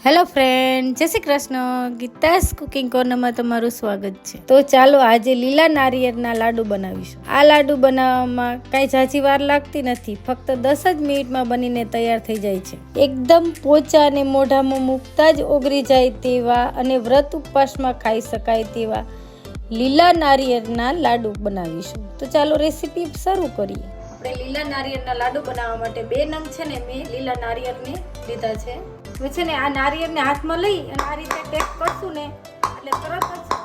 Hello friend, જય Shri Krishna. Geeta's cooking કોર્નરમાં તમારું સ્વાગત છે. તો ચાલો આજે લીલા નારિયેળના લાડુ બનાવીશું. આ લાડુ બનાવવામાં કાંઈ ઝાઝી વાર લાગતી નથી, ફક્ત 10 જ મિનિટમાં બનીને તૈયાર થઈ જાય છે. એકદમ પોચા અને મોઢામાં મૂકતા જ ઓગળી જાય તેવા અને વ્રત ઉપવાસમાં ખાઈ શકાય તેવા લીલા નારિયેળના લાડુ બનાવીશું. તો ચાલો રેસીપી શરૂ કરીએ. આપણે લીલા નારિયેળના લાડુ બનાવવા માટે 2 નંગ છે ને મેં લીલા નારિયેળને લીધા છે. હવે છે ને આ નારિયેળને હાથમાં લઈ અને આ રીતે ટેપ કરશું ને એટલે તરત જ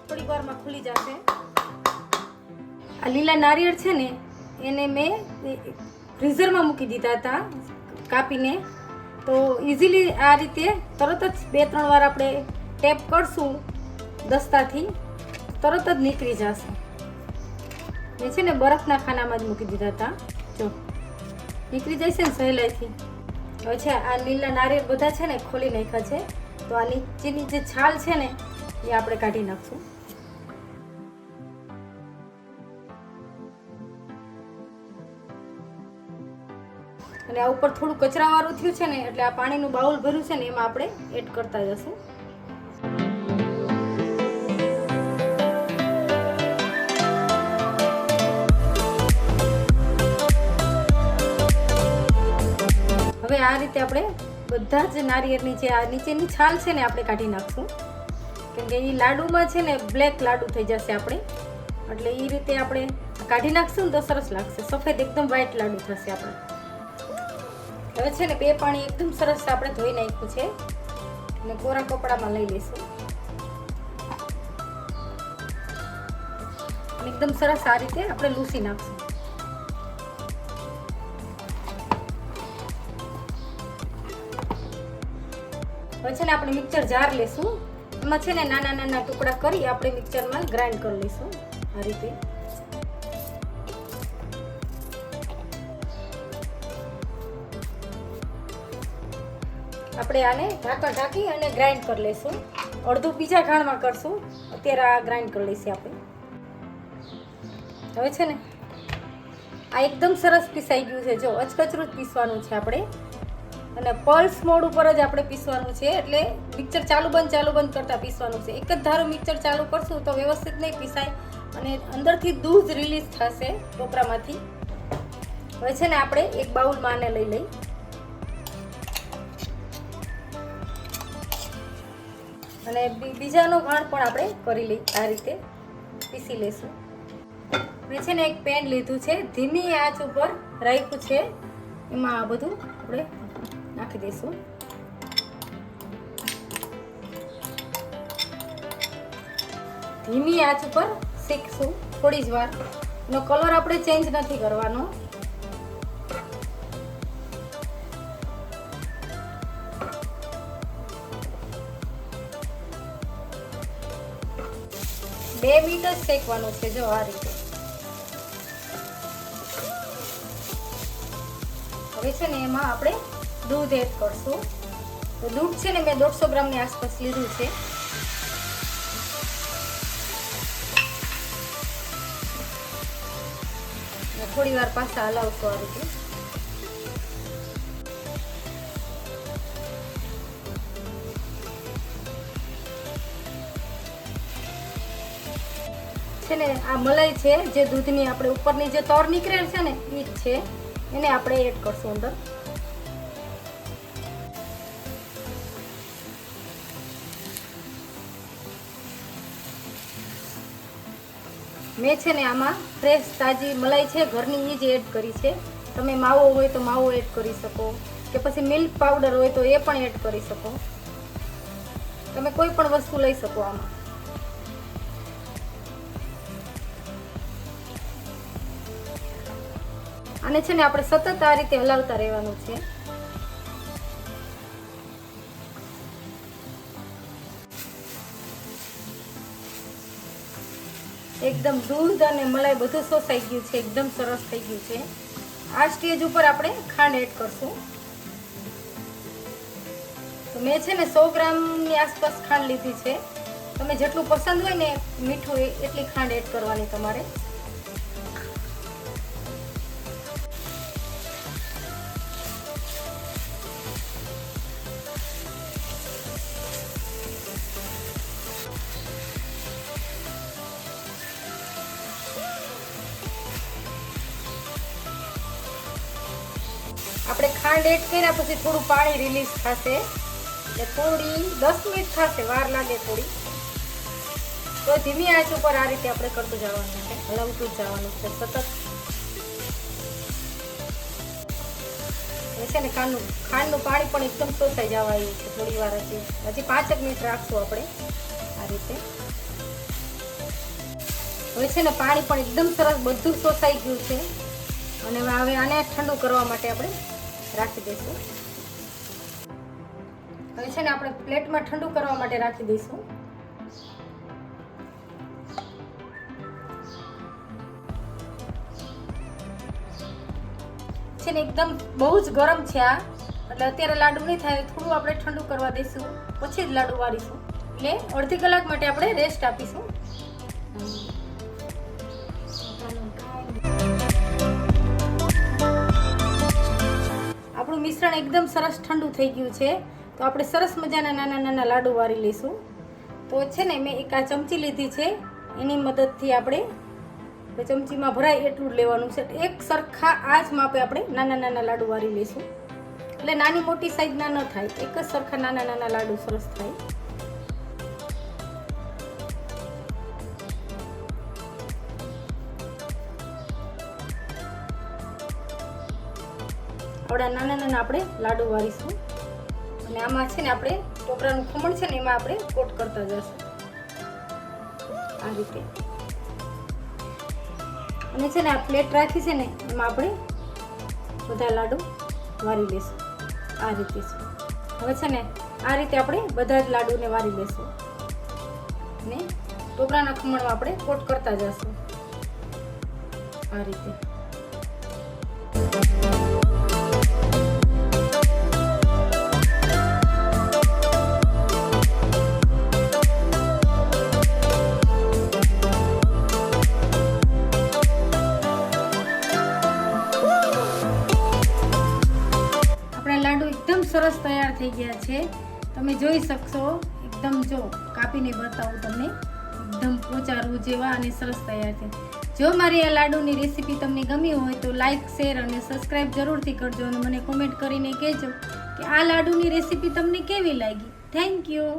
થોડીક વારમાં ખુલી જશે. આ લીલા નારિયેળ છે ને એને મેં ફ્રીઝરમાં મૂકી દીધા હતા કાપીને, તો ઇઝીલી આ રીતે તરત જ 2-3 વાર આપણે ટેપ કરશું દસ્તાથી તરત જ નીકળી જશે. મેં છે ને બરફના ખાનામાં જ મૂકી દીધા હતા, જો નીકળી જાય છે ને સહેલાઈથી. હવે છે આ લીલા નારિયેળ બધા છે ને ખોલી નાખ્યા છે, તો આ નીચેની જે છાલ છે ને એ આપણે કાઢી નાખશું. અને આ ઉપર થોડું કચરાવાળું થયું છે ને એટલે આ પાણીનું બાઉલ ભર્યું છે ને એમાં આપણે એડ કરતા જશું. હવે આ રીતે આપણે બધા જ નારિયેળની જે આ નીચેની છાલ છે ને આપણે કાઢી નાખશું, કેમ કે એ લાડુમાં છે ને બ્લેક લાડુ થઈ જશે આપણે, એટલે એ રીતે આપણે કાઢી નાખશું ને તો સરસ લાગશે, સફેદ એકદમ વ્હાઈટ લાડુ થશે આપણે. હવે છે ને 2 પાણી એકદમ સરસ આપણે ધોઈ નાખ્યું છે અને કોરા કપડામાં લઈ લઈશું અને એકદમ સરસ આ રીતે આપણે લૂસી નાખશું. હવે છે ને આપણે મિક્સર જાર લેશું, એમાં છે ને નાના નાના ટુકડા કરી આપણે મિક્સરમાં ગ્રાઇન્ડ કરી લઈશું આ રીતે. આપણે આને ઢાંકી અને ગ્રાઇન્ડ કરી લઈશું. અડધું બીજા ઘાણમાં કરશું, અત્યારે આ ગ્રાઇન્ડ કરી લઈશું આપણે. હવે છે ને આ એકદમ સરસ પીસાઈ ગયું છે, જો અચકચરું જ પીસવાનું છે આપણે, અને પલ્સ મોડ ઉપર જ આપણે પીસવાનું છે, એટલે મિક્સર ચાલુ બંધ કરતા પીસવાનું છે. એક જ ધારું મિક્સર ચાલુ કરશું તો વ્યવસ્થિત નહીં પીસાય અને અંદરથી દૂધ રિલીઝ થશે ટોપરામાંથી. હવે છે ને આપણે એક બાઉલમાં આને લઈ લઈ અને બીજાનો ઘાણ પણ આપણે કરી લઈ, આ રીતે પીસી લઈશું. મેં છે ને એક પેન લીધું છે, ધીમી આંચ ઉપર રાખ્યું છે, એમાં આ બધું આપણે નાખી દઈશું. ધીમી આંચ ઉપર શેકશું થોડી જ વાર. એનો કલર આપણે ચેન્જ નથી કરવાનો. બે મિનિટ જ શેકવાનું છે, જો આ રીતે. હવે છે ને એમાં આપણે દૂધ એડ કરશું. તો દૂધ છે ને મેં 150 ગ્રામની આસપાસ લીધું છે. થોડી વાર પાછા હલાવશું આ રીતે. છે ને આ મલાઈ છે જે દૂધની આપણે ઉપરની જે તર નીકળેલ છે ને એ જ છે, એને આપણે એડ કરશું અંદર. મેં છે ને આમાં ફ્રેશ તાજી મલાઈ છે ઘરની, એ જ એડ કરી છે. તમે માવો હોય તો માવો એડ કરી શકો, કે પછી મિલ્ક પાવડર હોય તો એ પણ એડ કરી શકો. તમે કોઈ પણ વસ્તુ લઈ શકો આમાં. આને છે ને આપણે સતત આ રીતે હલાવતા રહેવાનું છે. એકદમ દૂધ અને મલાઈ બધું શોષાઈ ગયું છે, એકદમ સરસ થઈ ગયું છે. આ સ્ટેજ ઉપર આપણે ખાંડ એડ કરશું. તો મેં છે ને 100 ગ્રામની આસપાસ ખાંડ લીધી છે. તમે જેટલું પસંદ હોય ને મીઠું એટલી ખાંડ એડ કરવાની તમારે. આપણે ખાંડ એડ કર્યા પછી થોડું પાણી રિલીઝ થશે, એટલે થોડી 10 મિનિટ થશે, વાર લાગે થોડી. તો ધીમી આંચ ઉપર આ રીતે આપણે કરતું જવાનું છે, હલાવતું જવાનું છે સતત. છે ને ખાંડનું પાણી પણ એકદમ શોષાઈ જવા આવ્યું છે. થોડી વાર હજી 5 મિનિટ રાખશું આપણે આ રીતે. હવે છે ને પાણી પણ એકદમ સરસ બધું શોષાઈ ગયું છે, અને હવે આને ઠંડુ કરવા માટે આપણે રાખી દઈશું. હવે છે ને આપણે પ્લેટમાં ઠંડુ કરવા માટે રાખી દઈશું. છે ને એકદમ બહુ જ ગરમ છે આ, એટલે અત્યારે લાડુ નહીં થાય, થોડું આપણે ઠંડુ કરવા દઈશું, પછી જ લાડુ વાળીશું. એટલે અડધી કલાક માટે આપણે રેસ્ટ આપીશું. આપણું મિશ્રણ એકદમ સરસ ઠંડુ થઈ ગયું છે, તો આપણે સરસ મજાના નાના નાના લાડુ વાળી લઈશું. તો છે ને મેં એક આ ચમચી લીધી છે, એની મદદથી આપણે ચમચીમાં ભરાય એટલું લેવાનું છે. એક સરખા આ જ માપે આપણે નાના નાના લાડુ વાળી લઈશું, એટલે નાની મોટી સાઈઝના ન થાય, એક જ સરખા નાના નાના લાડુ સરસ થાય. આવડા નાના નાના આપણે લાડુ વાળીશું, અને આમાં છે ને આપણે ટોપરાનું ખમણ છે ને એમાં આપણે કોટ કરતા જશું આ રીતે. અને છે ને આ પ્લેટ રાખી છે ને એમાં આપણે બધા લાડુ વાળી લેશું આ રીતે. હવે છે ને આ રીતે આપણે બધા જ લાડુને વાળી લેશું, અને ટોપરાના ખમણમાં આપણે કોટ કરતા જશું આ રીતે. લાડુ એકદમ સરસ તૈયાર થઈ ગયા છે, તમે જોઈ શકશો. એકદમ જો કાપીને બતાવું તમને, એકદમ પોચા રૂ જેવા અને સરસ તૈયાર છે. જો મારી આ લાડુની રેસીપી તમને ગમી હોય તો લાઈક, શેર અને સબસ્ક્રાઈબ જરૂરથી કરજો, અને મને કોમેન્ટ કરીને કહેજો કે આ લાડુની રેસીપી તમને કેવી લાગી. Thank you.